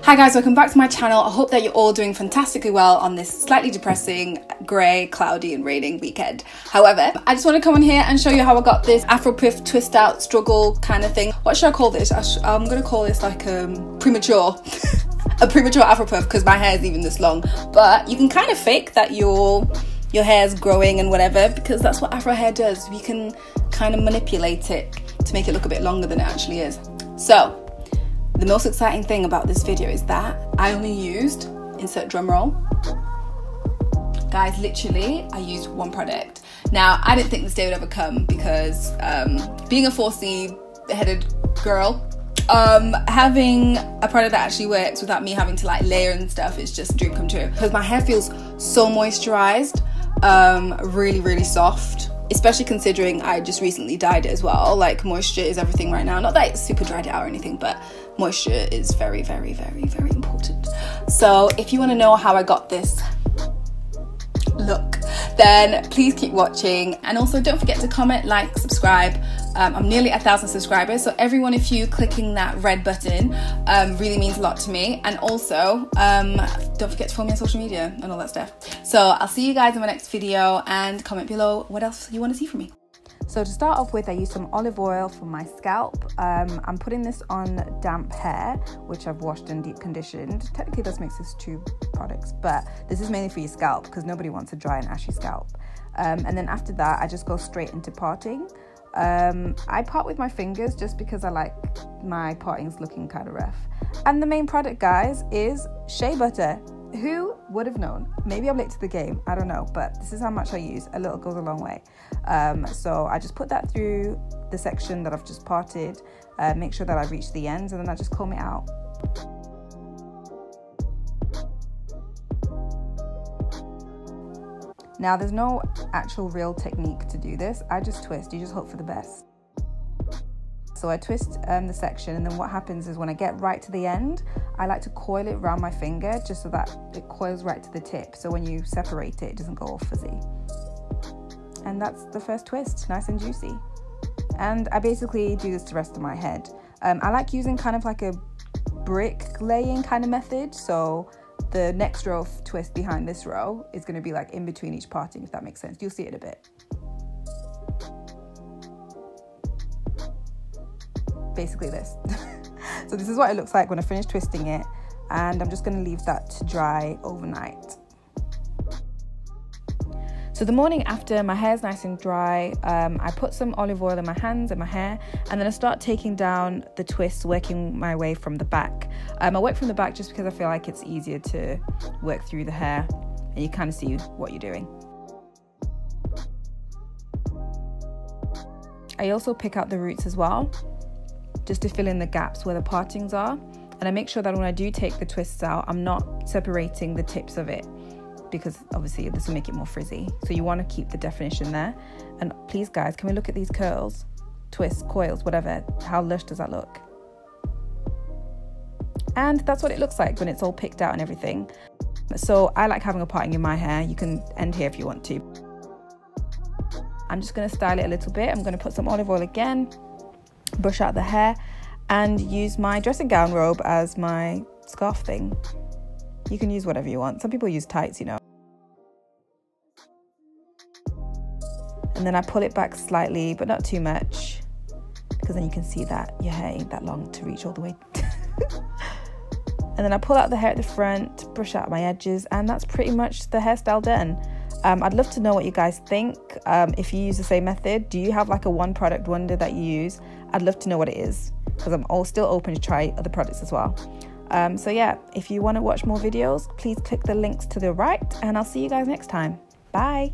Hi guys, welcome back to my channel. I hope that you're all doing fantastically well on this slightly depressing, grey, cloudy and raining weekend. However, I just want to come on here and show you how I got this Afro puff twist out struggle kind of thing. What should I call this? I'm going to call this like premature. A premature Afro puff because my hair is even this long. But you can kind of fake that your hair is growing and whatever, because that's what Afro hair does. We can kind of manipulate it to make it look a bit longer than it actually is. So the most exciting thing about this video is that I only used, insert drum roll, guys, literally I used one product. Now I didn't think this day would ever come because being a 4C headed girl, having a product that actually works without me having to like layer and stuff is just a dream come true, because my hair feels so moisturized, really soft, especially considering I just recently dyed it as well. Like, moisture is everything right now. Not that it's super dried out or anything, but moisture is very important. So if you want to know how I got this look, then please keep watching, and also don't forget to comment, like, subscribe. I'm nearly 1,000 subscribers, so every one of you clicking that red button really means a lot to me. And also don't forget to follow me on social media and all that stuff. So I'll see you guys in my next video, and comment below what else you want to see from me. So to start off with, I use some olive oil for my scalp. I'm putting this on damp hair, which I've washed and deep conditioned. Technically this makes this 2 products, but this is mainly for your scalp because nobody wants a dry and ashy scalp. And then after that, I just go straight into parting. I part with my fingers just because I like my partings looking kind of rough. And the main product, guys, is shea butter. Who would have known? Maybe I'm late to the game, I don't know, but this is how much I use. A little goes a long way. So I just put that through the section that I've just parted, make sure that I reach the ends, and then I just comb it out. Now there's no actual real technique to do this. I just twist, you just hope for the best. So I twist the section, and then what happens is when I get right to the end, I like to coil it around my finger just so that it coils right to the tip. So when you separate it, it doesn't go all fuzzy. And that's the first twist, nice and juicy. And I basically do this to the rest of my head. I like using kind of like a brick laying kind of method. So the next row of twist behind this row is going to be like in between each parting, if that makes sense. You'll see it in a bit. Basically this. So this is what it looks like when I finish twisting it, and I'm just going to leave that to dry overnight. So the morning after, my hair is nice and dry, I put some olive oil in my hands and my hair, and then I start taking down the twists, working my way from the back. I work from the back just because I feel like it's easier to work through the hair and you kind of see what you're doing. I also pick out the roots as well, just to fill in the gaps where the partings are. And I make sure that when I do take the twists out, I'm not separating the tips of it, because obviously this will make it more frizzy. So you want to keep the definition there. And please guys, can we look at these curls, twists, coils, whatever, how lush does that look? And that's what it looks like when it's all picked out and everything. So I like having a parting in my hair. You can end here if you want to. I'm just going to style it a little bit. I'm going to put some olive oil again, brush out the hair, and use my dressing gown robe as my scarf thing. You can use whatever you want. Some people use tights, you know. And then I pull it back slightly, but not too much, because then you can see that your hair ain't that long to reach all the way. And then I pull out the hair at the front, brush out my edges, and that's pretty much the hairstyle done. I'd love to know what you guys think. If you use the same method, do you have like a one product wonder that you use? I'd love to know what it is, because I'm still open to try other products as well. So yeah, if you want to watch more videos, please click the links to the right, and I'll see you guys next time. Bye.